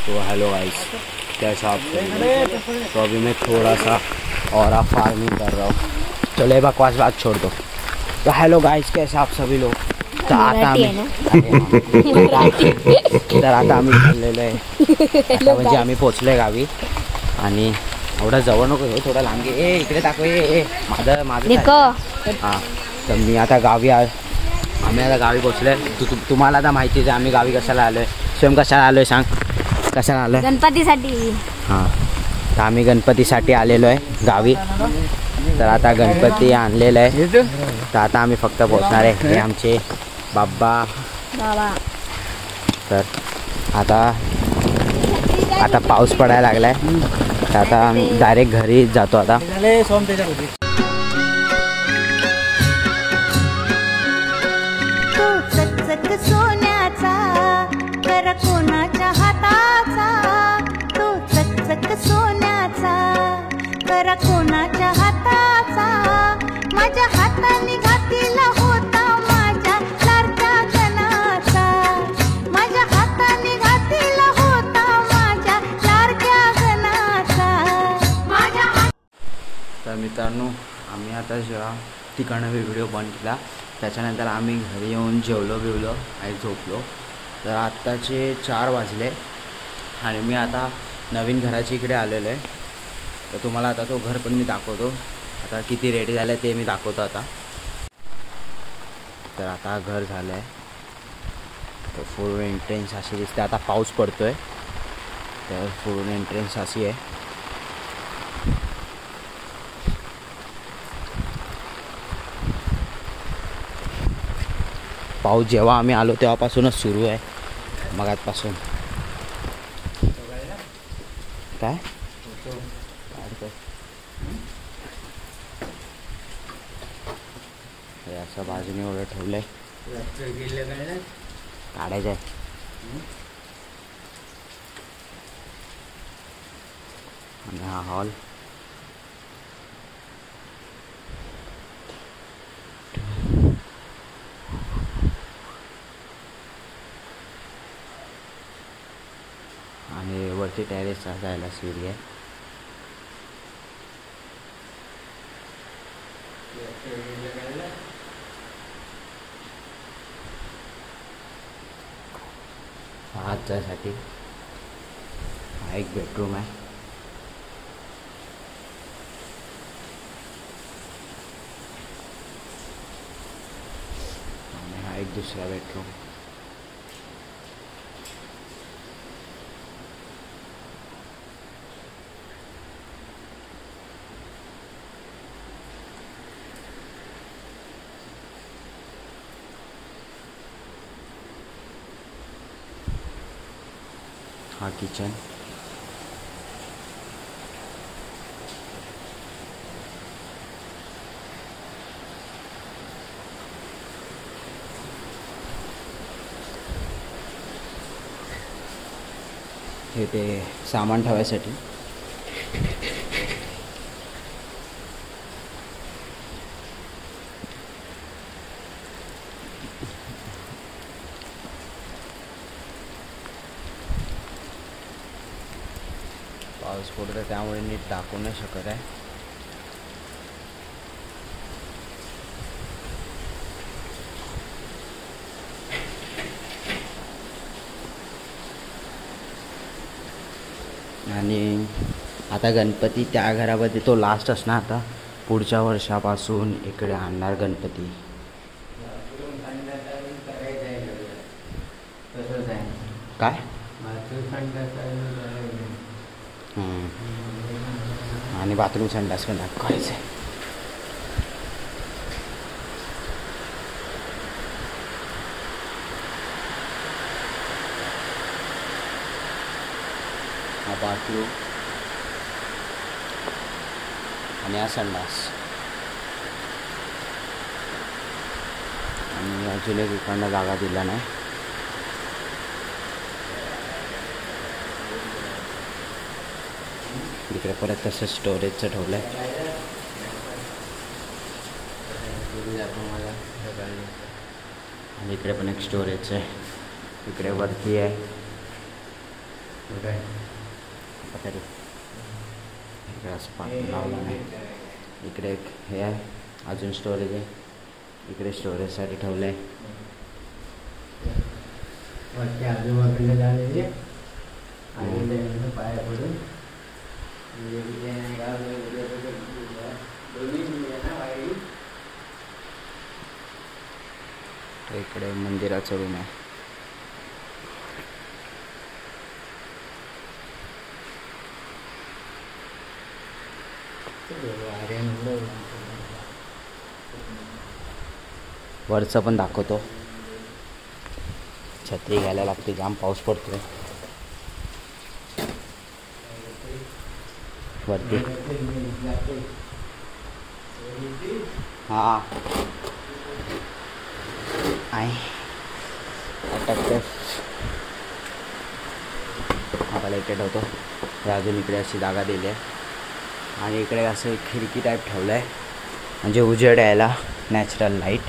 तो hello guys, कैसा आप सभी? तो अभी मैं थोड़ा सा और फार्मिंग कर रहा हूँ। चलो बकवास बात छोड़ दो। तो हेलो गाइस, कैसे आप सभी लोग? तर आता आम्ही चाललेलो आहे, म्हणजे आम्ही पोचलोय गावी. आणि एवढा जवळ नको घेऊ, थोडा लांब घे. इकडे दाखव. माझं हां. तर मी आता गावी आम्ही आता गावी पोचलोय. तुम्हाला आता माहिती आहे आम्ही गावी कशाला आलोय. स्वयं कशाला आलोय सांग, कशाला आलोय? गणपतीसाठी. हां, तर आम्ही गणपतीसाठी आलेलो आहे गावी. तर आता गणपती आणलेलं आहे, तर आता आम्ही फक्त पोचणार आहे. हे आमचे बाबा. तर आता पाऊस पडायला लागलाय, तर आता आम्ही डायरेक्ट घरी जातो आता. सोन्याचा कर कोणाच्या हाताचा, तो चकचक सोन्याचा कर कोणाच्या हाताचा. माझ्या हाताने घातला होता माझ्या लाडक्या गणाचा, माझ्या हाताने घातला होता माझ्या लाडक्या गणाचा. तर मित्रांनो, आम्ही आता तिकडनं व्हिडिओ बंद केला. त्याच्यानंतर आम्ही घरी येऊन जेवलो आणि झोपलो. तर आत्ताचे 4 वाजले आणि मी आता नवीन घराच्या इकडे आलेलो आहे. तर तुम्हाला आता तो घर पण मी दाखवतो. आता किती रेडी झालं आहे ते मी दाखवतो आता. तर आता घर झालं आहे. तर फुल एंट्रन्स अशी दिसते. आता पाऊस पडतो आहे, तर फुल एंट्रन्स अशी आहे. पाऊस जेव्हा आम्ही आलो तेव्हापासूनच सुरू आहे, मगाचपासून. काय हे असं बाजूने एवढं ठेवलंय, काढायचं आहे. आणि हा हॉल. आणि वरती टेरेसला जायला सीडी आहे. हात जायसाठी हा एक बेडरूम आहे. आणि हा एक दुसरा बेडरूम. हा किचन. हे ते सामान ठेवायसाठी. पाऊस पडतो त्यामुळे नीट दाखवू नाही शकत आहे. आणि आता गणपती त्या घरामध्ये तो लास्ट असणार. आता पुढच्या वर्षापासून इकडे आणणार गणपती. काय आणि बाथरूम संडास पण दाखवायचं आहे. हा बाथरूम आणि हा संडास. आणि अजून एक इकडनं जागा दिला नाही. इकडे परत तसं स्टोरेजचं ठेवलं आहे. आणि इकडे पण एक स्टोरेज आहे. इकडे वरती आहे इकडे असं पाणी लावलं नाही. इकडे एक हे आहे अजून स्टोरेज आहे. इकडे स्टोरेजसाठी ठेवलं आहे. आजूबाजूला झालेली पाया पडून इकडे मंदिराचं रूम आहे. वरचं पण दाखवतो. छत्री घ्यायला लागते, जाम पाऊस पडतोय वरती. हां अटकते आपल्याला इकडे ठेवतो. हे अजून इकडे अशी जागा दिली आहे आणि इकडे असं एक खिडकी टाईप ठेवलं आहे म्हणजे उजेड यायला, नॅचरल लाईट.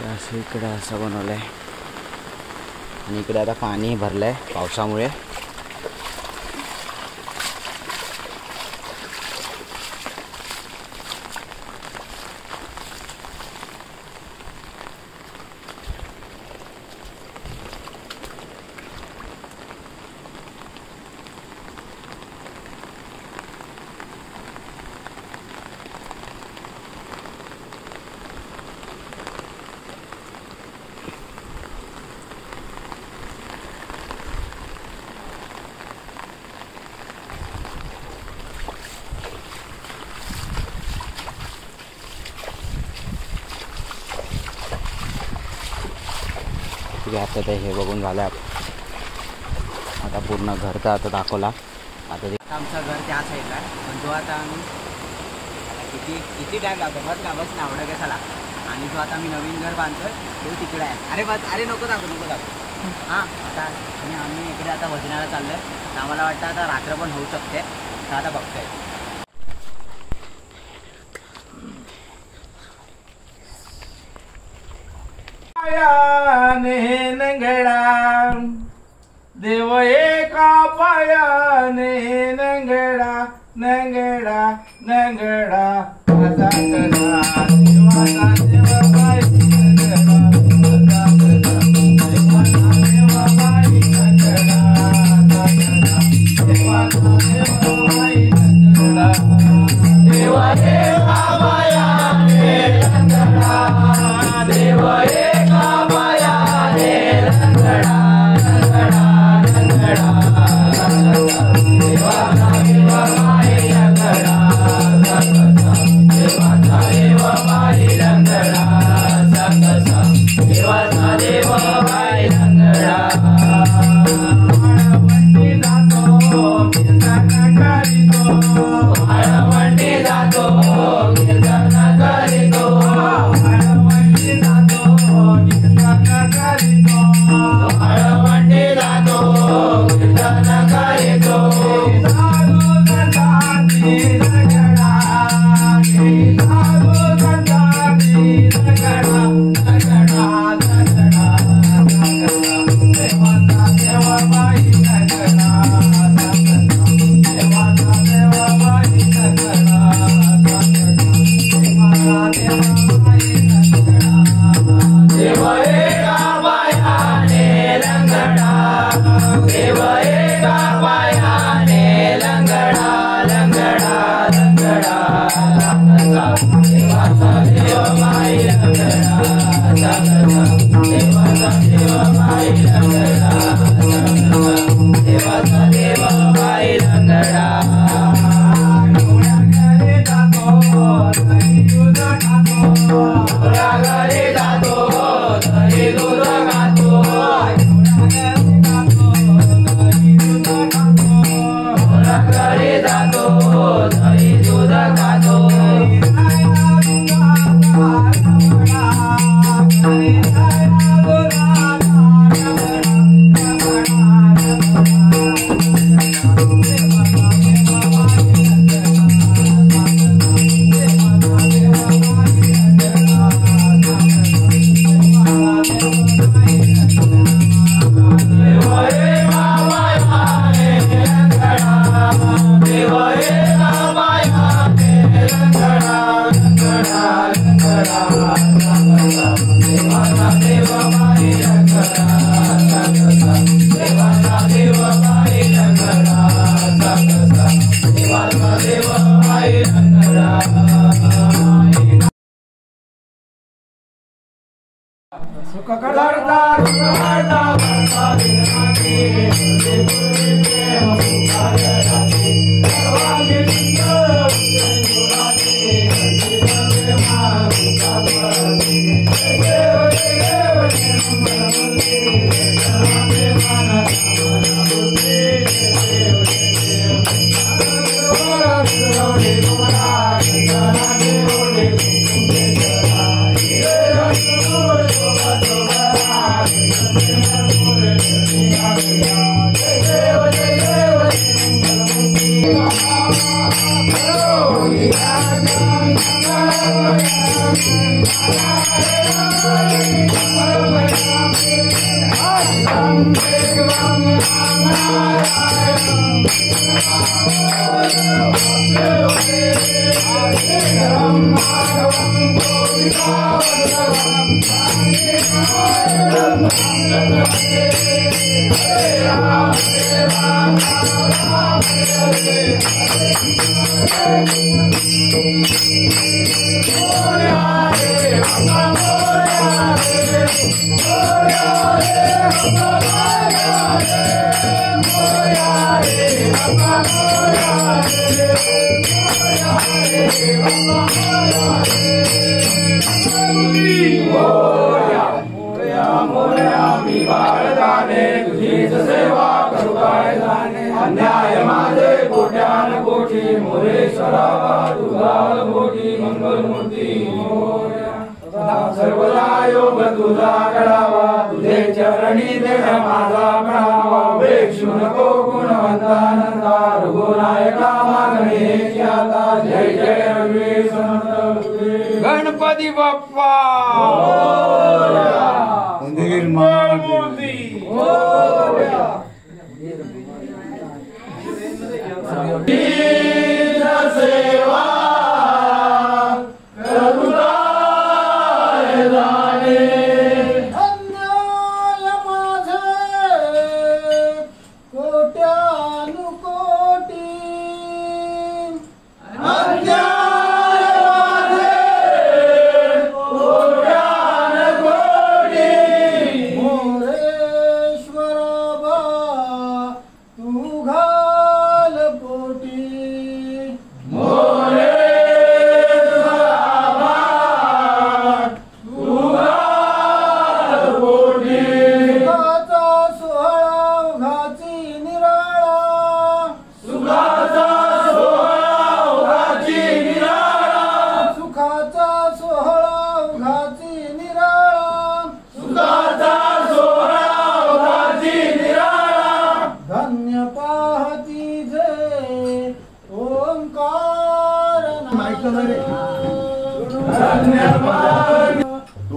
असं इकडे असं बनवलं आहे आणि इकडे आता पाणी भरलं आहे पावसामुळे. आता ते हे बघून झालं. आता पूर्ण घर तर आता दाखवला. आता आमचं घर त्या साईडला आहे पण जो आता आम्ही किती टाईम लागतो बस ना आवडं कशाला. आणि जो आता मी नवीन घर बांधतोय तो तिकडे आहे. अरे नको दाखव. हां आता आणि आम्ही इकडे आता वजनाला चाललो आहे. तर आम्हाला वाटतं आता रात्र पण होऊ शकते. तर आता बघतोय. नंगडा देव एका पायाने नंगडा नंगडा नंगडा असा कसा देवाचा देव बाई नंगडा असा कसा देवाचा देव बाई नंगडा असा कसा देवाचा देव बाई नंगडा देव एका पायाने नंगडा देव एका पायाने नंगडा नंगडा नंगडा देवाचा देव बाई नंगडा असा कसा सुख करता अन्याय माझे कोट्यान कोटी मोरेश्वरा तुझा मोठी मंगलमूर्ती सर्वदा योग तुझा घडावा तुझे चरणी देह माझा प्रणावा वेक्षू नको गुणवंतानंदा रघुनायका मागणे आता जय जय रघुवीर समर्थ गणपती बाप्पा सेवा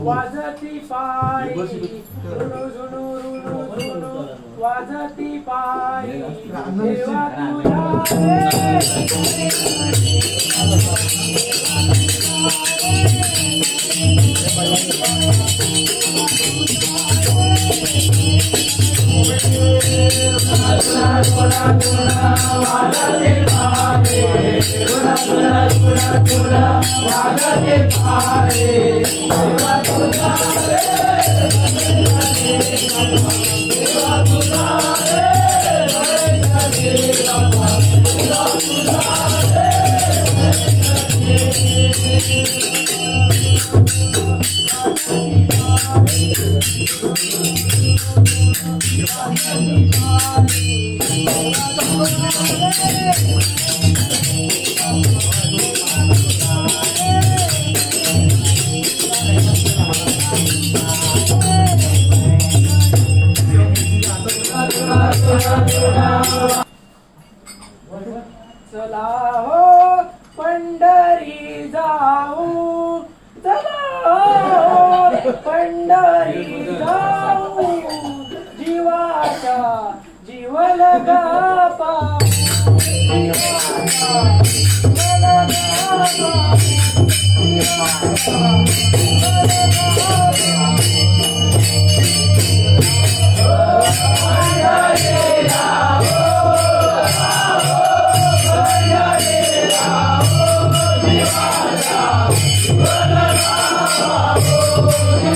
वाजती पायी वाजती पायी देवा चला हो पंढरी जाऊ, चला हो पंढरी जाऊ, जीवाचा जीव लगा पाऊ, जीवाचा जीव लगा पाऊ, जीवाचा जीव लगा पाऊ.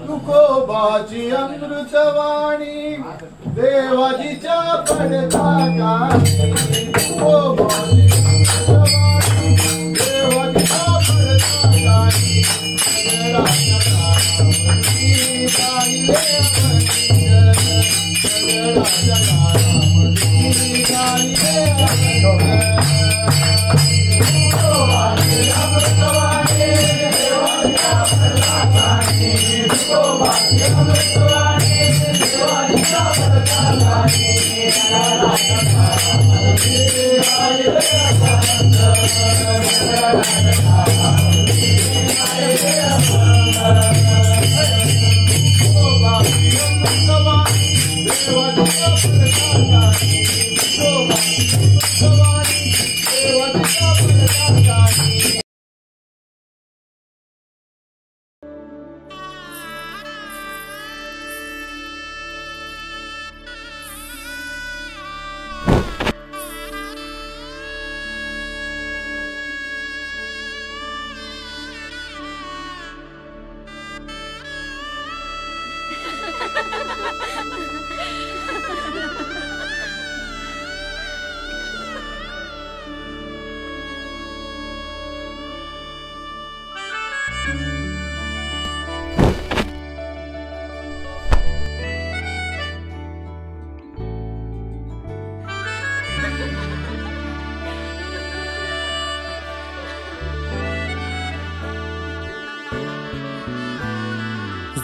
तुकोबाची अमृतवाणी देवाजीच्या पडतागाणी तुकोबाची अमृतवाणी देवाजीच्या पडतागाणी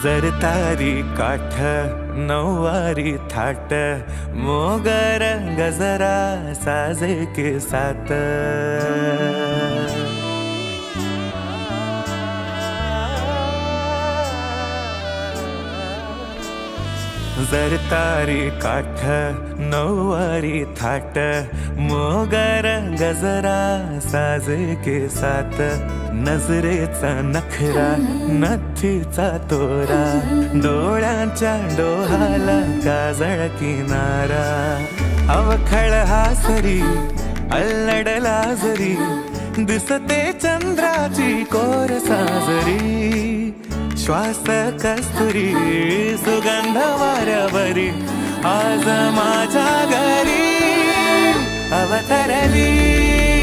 जरतारी काठ नऊवारी थाट मोगर गजरा साजे के साथ जरतारी काठ नऊवारी थाट मोगर गजरा साजे के साथ नजरेचा नखरा नथीचा तोरा डोळ्यांच्या डोहाला काजळ किनारा अवखळ हासरी अल्लडला जरी दिसते चंद्राची कोर साजरी श्वास कस्तुरी सुगंध वाऱ्यावरी आज माझ्या घरी अवतरली